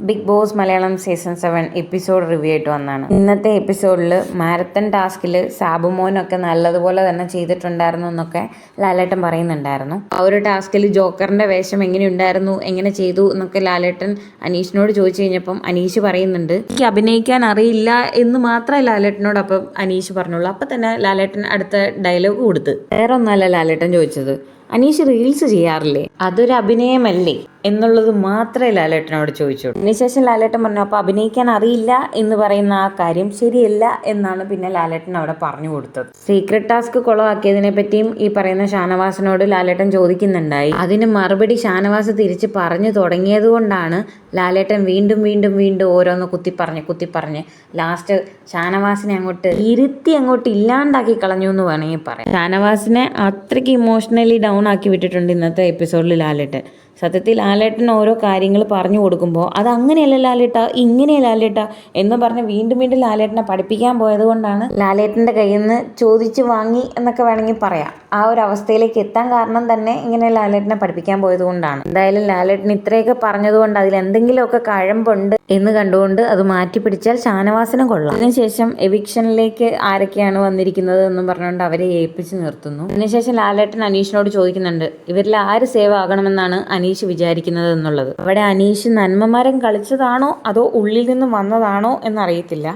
Big Boss Malayalam season 7 episode review ആയിട്ട് വന്നാണ്. ഇന്നത്തെ എപ്പിസോഡിൽ മാരത്തൺ ടാസ്കിൽ സാബുമോനൊക്കെ നല്ലതുപോലെ തന്നെ ചെയ്തിട്ടുണ്ടായിരുന്നു എന്നൊക്കെ ലാലേട്ടൻ പറയുന്നുണ്ടായിരുന്നു. ആ ഒരു ടാസ്കിൽ ജോക്കറിന്റെ വേഷം എങ്ങനെയുണ്ടായിരുന്നു, എങ്ങനെ ചെയ്തു എന്നൊക്കെ ലാലേട്ടൻ അനീഷിനോട് ചോദിച്ചു കഴിഞ്ഞപ്പം അനീഷ് പറയുന്നുണ്ട്, എനിക്ക് അഭിനയിക്കാൻ അറിയില്ല എന്ന് മാത്രമേ ലാലേട്ടനോട് അപ്പം അനീഷ് പറഞ്ഞുള്ളൂ. അപ്പം തന്നെ ലാലേട്ടൻ അടുത്ത ഡയലോഗ് കൊടുത്ത്, വേറെ ഒന്നല്ല ലാലേട്ടൻ ചോദിച്ചത്, അനീഷ് റീൽസ് ചെയ്യാറില്ലേ, അതൊരു അഭിനയമല്ലേ എന്നുള്ളത് മാത്രമേ ലാലേട്ടനോട് ചോദിച്ചുള്ളൂ. അതിനുശേഷം ലാലേട്ടൻ പറഞ്ഞു, അപ്പോൾ അഭിനയിക്കാൻ അറിയില്ല എന്ന് പറയുന്ന ആ കാര്യം ശരിയല്ല എന്നാണ് പിന്നെ ലാലേട്ടൻ അവിടെ പറഞ്ഞു കൊടുത്തത്. സീക്രട്ട് ടാസ്ക് കുളമാക്കിയതിനെ പറ്റിയും ഈ പറയുന്ന ഷാനവാസിനോട് ലാലേട്ടൻ ചോദിക്കുന്നുണ്ടായി. അതിന് മറുപടി ഷാനവാസ് തിരിച്ച് പറഞ്ഞു തുടങ്ങിയത് കൊണ്ടാണ് ലാലേട്ടൻ വീണ്ടും വീണ്ടും വീണ്ടും ഓരോന്ന് കുത്തിപ്പറഞ്ഞ് ലാസ്റ്റ് ഷാനവാസിനെ അങ്ങോട്ട് ഇല്ലാണ്ടാക്കി കളഞ്ഞു എന്ന് വേണമെങ്കിൽ പറയാം. ഷാനവാസിനെ അത്രയ്ക്ക് ഇമോഷണലി ഡൗൺ ആക്കി വിട്ടിട്ടുണ്ട് ഇന്നത്തെ എപ്പിസോഡിൽ ലാലേട്ടൻ. സത്യത്തിൽ ലാലേട്ടൻ ഓരോ കാര്യങ്ങൾ പറഞ്ഞു കൊടുക്കുമ്പോൾ അത് അങ്ങനെയല്ല ലാലേട്ട, ഇങ്ങനെയല്ല ലാലേട്ട എന്ന് പറഞ്ഞ് വീണ്ടും വീണ്ടും ലാലേട്ടനെ പഠിപ്പിക്കാൻ പോയത് കൊണ്ടാണ് ലാലേട്ടൻ്റെ കയ്യിൽ നിന്ന് ചോദിച്ച് വാങ്ങി എന്നൊക്കെ വേണമെങ്കിൽ പറയാം. ആ ഒരു അവസ്ഥയിലേക്ക് എത്താൻ കാരണം തന്നെ ഇങ്ങനെ ലാലേട്ടനെ പഠിപ്പിക്കാൻ പോയത് കൊണ്ടാണ്. എന്തായാലും ലാലേട്ടൻ ഇത്രയൊക്കെ പറഞ്ഞതുകൊണ്ട് അതിൽ എന്തെങ്കിലുമൊക്കെ കഴമ്പുണ്ട് എന്ന് കണ്ടുകൊണ്ട് അത് മാറ്റി പിടിച്ചാൽ ഷാനവാസിനും കൊള്ളാം. അതിനുശേഷം എവിക്ഷനിലേക്ക് ആരൊക്കെയാണ് വന്നിരിക്കുന്നത് എന്നും പറഞ്ഞുകൊണ്ട് അവരെ ഏൽപ്പിച്ച് നിർത്തുന്നു. അതിനുശേഷം ലാലേട്ടൻ അനീഷിനോട് ചോദിക്കുന്നുണ്ട്, ഇവരിൽ ആര് സേവ് ആകണമെന്നാണ് അനീഷ് വിചാരിക്കുന്നത് എന്നുള്ളത്. അവിടെ അനീഷ് നന്മമരം കളിച്ചതാണോ അതോ ഉള്ളിൽ നിന്ന് വന്നതാണോ എന്നറിയത്തില്ല.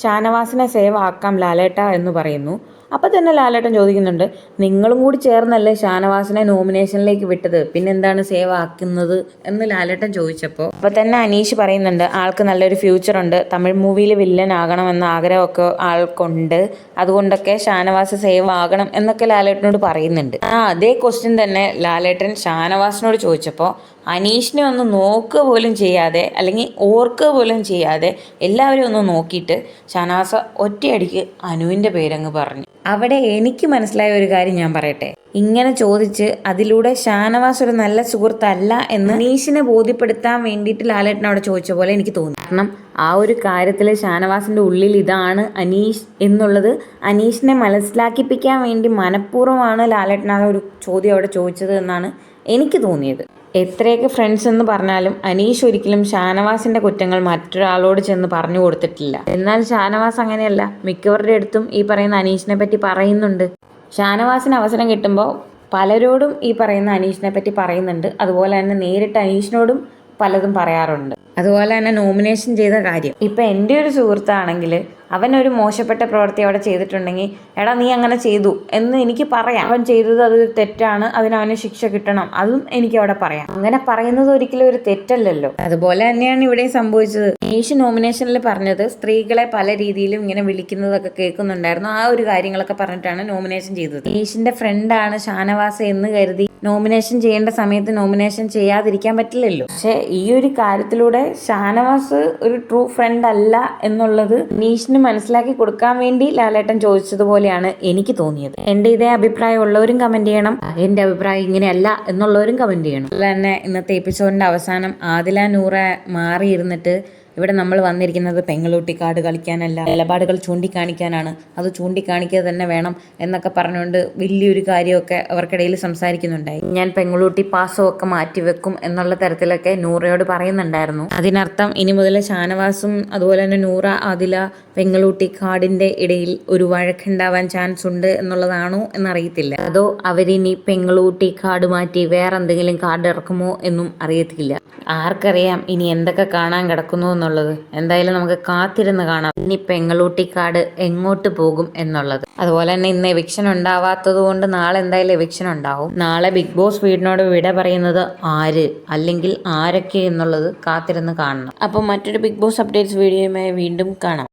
ഷാനവാസിനെ സേവ് ആക്കാം ലാലേട്ട എന്ന് പറയുന്നു. അപ്പം തന്നെ ലാലേട്ടൻ ചോദിക്കുന്നുണ്ട്, നിങ്ങളും കൂടി ചേർന്നല്ലേ ഷാനവാസിനെ നോമിനേഷനിലേക്ക് വിട്ടത്, പിന്നെന്താണ് സേവ് ആക്കുന്നത് എന്ന് ലാലേട്ടൻ ചോദിച്ചപ്പോൾ അപ്പം തന്നെ അനീഷ് പറയുന്നുണ്ട്, ആൾക്ക് നല്ലൊരു ഫ്യൂച്ചറുണ്ട്, തമിഴ് മൂവിയിൽ വില്ലൻ ആകണമെന്ന ആഗ്രഹമൊക്കെ ആൾക്കുണ്ട്, അതുകൊണ്ടൊക്കെ ഷാനവാസ് സേവ് ആകണം എന്നൊക്കെ ലാലേട്ടനോട് പറയുന്നുണ്ട്. അതേ ക്വസ്റ്റ്യൻ തന്നെ ലാലേട്ടൻ ഷാനവാസിനോട് ചോദിച്ചപ്പോൾ അനീഷിനെ ഒന്ന് നോക്കുക പോലും ചെയ്യാതെ, അല്ലെങ്കിൽ ഓർക്കുക പോലും ചെയ്യാതെ എല്ലാവരും ഒന്ന് നോക്കിയിട്ട് ഷാനവാസ് ഒറ്റയടിക്ക് അനുവിൻ്റെ പേരങ്ങ് പറഞ്ഞു. അവിടെ എനിക്ക് മനസ്സിലായ ഒരു കാര്യം ഞാൻ പറയട്ടെ, ഇങ്ങനെ ചോദിച്ച് അതിലൂടെ ഷാനവാസ് ഒരു നല്ല സുഹൃത്തല്ല എന്ന് അനീഷിനെ ബോധ്യപ്പെടുത്താൻ വേണ്ടിയിട്ട് ലാലേട്ടൻ അവിടെ ചോദിച്ച പോലെ എനിക്ക് തോന്നി. കാരണം ആ ഒരു കാര്യത്തിൽ ഷാനവാസിൻ്റെ ഉള്ളിൽ ഇതാണ് അനീഷ് എന്നുള്ളത് അനീഷിനെ മനസ്സിലാക്കിപ്പിക്കാൻ വേണ്ടി മനഃപൂർവ്വമാണ് ലാലേട്ടൻ ആ ഒരു ചോദ്യം അവിടെ ചോദിച്ചത് എന്നാണ് എനിക്ക് തോന്നിയത്. എത്രയൊക്കെ ഫ്രണ്ട്സ് എന്ന് പറഞ്ഞാലും അനീഷ് ഒരിക്കലും ഷാനവാസിൻ്റെ കുറ്റങ്ങൾ മറ്റൊരാളോട് ചെന്ന് പറഞ്ഞു കൊടുത്തിട്ടില്ല. എന്നാൽ ഷാനവാസ് അങ്ങനെയല്ല, മിക്കവരുടെ അടുത്തും ഈ പറയുന്ന അനീഷിനെ പറ്റി പറയുന്നുണ്ട്. ഷാനവാസിന് അവസരം കിട്ടുമ്പോൾ പലരോടും ഈ പറയുന്ന അനീഷിനെ പറ്റി പറയുന്നുണ്ട്. അതുപോലെ തന്നെ നേരിട്ട് അനീഷിനോടും പലതും പറയാറുണ്ട്. അതുപോലെ തന്നെ നോമിനേഷൻ ചെയ്ത കാര്യം, ഇപ്പം എൻ്റെ ഒരു സുഹൃത്താണെങ്കിൽ അവനൊരു മോശപ്പെട്ട പ്രവൃത്തി അവിടെ ചെയ്തിട്ടുണ്ടെങ്കിൽ, എടാ നീ അങ്ങനെ ചെയ്തു എന്ന് എനിക്ക് പറയാം. അവൻ ചെയ്തത് അത് തെറ്റാണ്, അതിനവന് ശിക്ഷ കിട്ടണം, അതും എനിക്ക് അവിടെ പറയാം. അങ്ങനെ പറയുന്നത് ഒരിക്കലും ഒരു തെറ്റല്ലല്ലോ. അതുപോലെ തന്നെയാണ് ഇവിടെ സംഭവിച്ചത്. അനീഷ് നോമിനേഷനിൽ പറഞ്ഞത് സ്ത്രീകളെ പല രീതിയിലും ഇങ്ങനെ വിളിക്കുന്നതൊക്കെ കേൾക്കുന്നുണ്ടായിരുന്നു. ആ ഒരു കാര്യങ്ങളൊക്കെ പറഞ്ഞിട്ടാണ് നോമിനേഷൻ ചെയ്തത്. അനീഷിന്റെ ഫ്രണ്ടാണ് ഷാനവാസ് എന്ന് കരുതി നോമിനേഷൻ ചെയ്യേണ്ട സമയത്ത് നോമിനേഷൻ ചെയ്യാതിരിക്കാൻ പറ്റില്ലല്ലോ. പക്ഷെ ഈ ഒരു കാര്യത്തിലൂടെ ഷാനവാസ് ഒരു ട്രൂ ഫ്രണ്ട് അല്ല എന്നുള്ളത് അനീഷിന് മനസ്സിലാക്കി കൊടുക്കാൻ വേണ്ടി ലാലേട്ടൻ ചോദിച്ചതുപോലെയാണ് എനിക്ക് തോന്നിയത്. എൻ്റെ ഇതേ അഭിപ്രായം ഉള്ളവരും കമന്റ് ചെയ്യണം, എൻ്റെ അഭിപ്രായം ഇങ്ങനെയല്ല എന്നുള്ളവരും കമന്റ് ചെയ്യണം. അതുപോലെ തന്നെ ഇന്നത്തെ എപ്പിസോഡിന്റെ അവസാനം ആദില നൂറ മാറിയിരുന്നിട്ട് ഇവിടെ നമ്മൾ വന്നിരിക്കുന്നത് പെങ്ങളൂട്ടിക്കാട് കളിക്കാനല്ല, നിലപാടുകൾ ചൂണ്ടിക്കാണിക്കാനാണ്, അത് ചൂണ്ടിക്കാണിക്കുക തന്നെ വേണം എന്നൊക്കെ പറഞ്ഞുകൊണ്ട് വലിയൊരു കാര്യമൊക്കെ അവർക്കിടയിൽ സംസാരിക്കുന്നുണ്ടായി. ഞാൻ പെങ്ങളൂട്ടി പാസമൊക്കെ മാറ്റിവെക്കും എന്നുള്ള തരത്തിലൊക്കെ നൂറയോട് പറയുന്നുണ്ടായിരുന്നു. അതിനർത്ഥം ഇനി മുതൽ ഷാനവാസും അതുപോലെ തന്നെ നൂറ ആദില പെങ്ങളൂട്ടിക്കാടിൻ്റെ ഇടയിൽ ഒരു വഴക്കുണ്ടാവാൻ ചാൻസ് ഉണ്ട് എന്നുള്ളതാണോ എന്നറിയത്തില്ല. അതോ അവരിനി പെങ്ങളൂട്ടിക്കാട് മാറ്റി വേറെ എന്തെങ്കിലും കാർഡ് ഇറക്കുമോ എന്നും അറിയത്തില്ല. ആർക്കറിയാം ഇനി എന്തൊക്കെ കാണാൻ കിടക്കുന്നു എന്നുള്ളത്. എന്തായാലും നമുക്ക് കാത്തിരുന്ന് കാണാം ഇനി പെങ്ങളൂട്ടിക്കാട് എങ്ങോട്ട് പോകും എന്നുള്ളത്. അതുപോലെ തന്നെ ഇന്ന് എവിക്ഷൻ ഉണ്ടാവാത്തത് കൊണ്ട് നാളെ എന്തായാലും എവിക്ഷൻ ഉണ്ടാവും. നാളെ ബിഗ് ബോസ് വീടിനോട് വിട പറയുന്നത് ആര്, അല്ലെങ്കിൽ ആരൊക്കെ എന്നുള്ളത് കാത്തിരുന്ന് കാണണം. അപ്പം മറ്റൊരു ബിഗ് ബോസ് അപ്ഡേറ്റ്സ് വീഡിയോയുമായി വീണ്ടും കാണാം.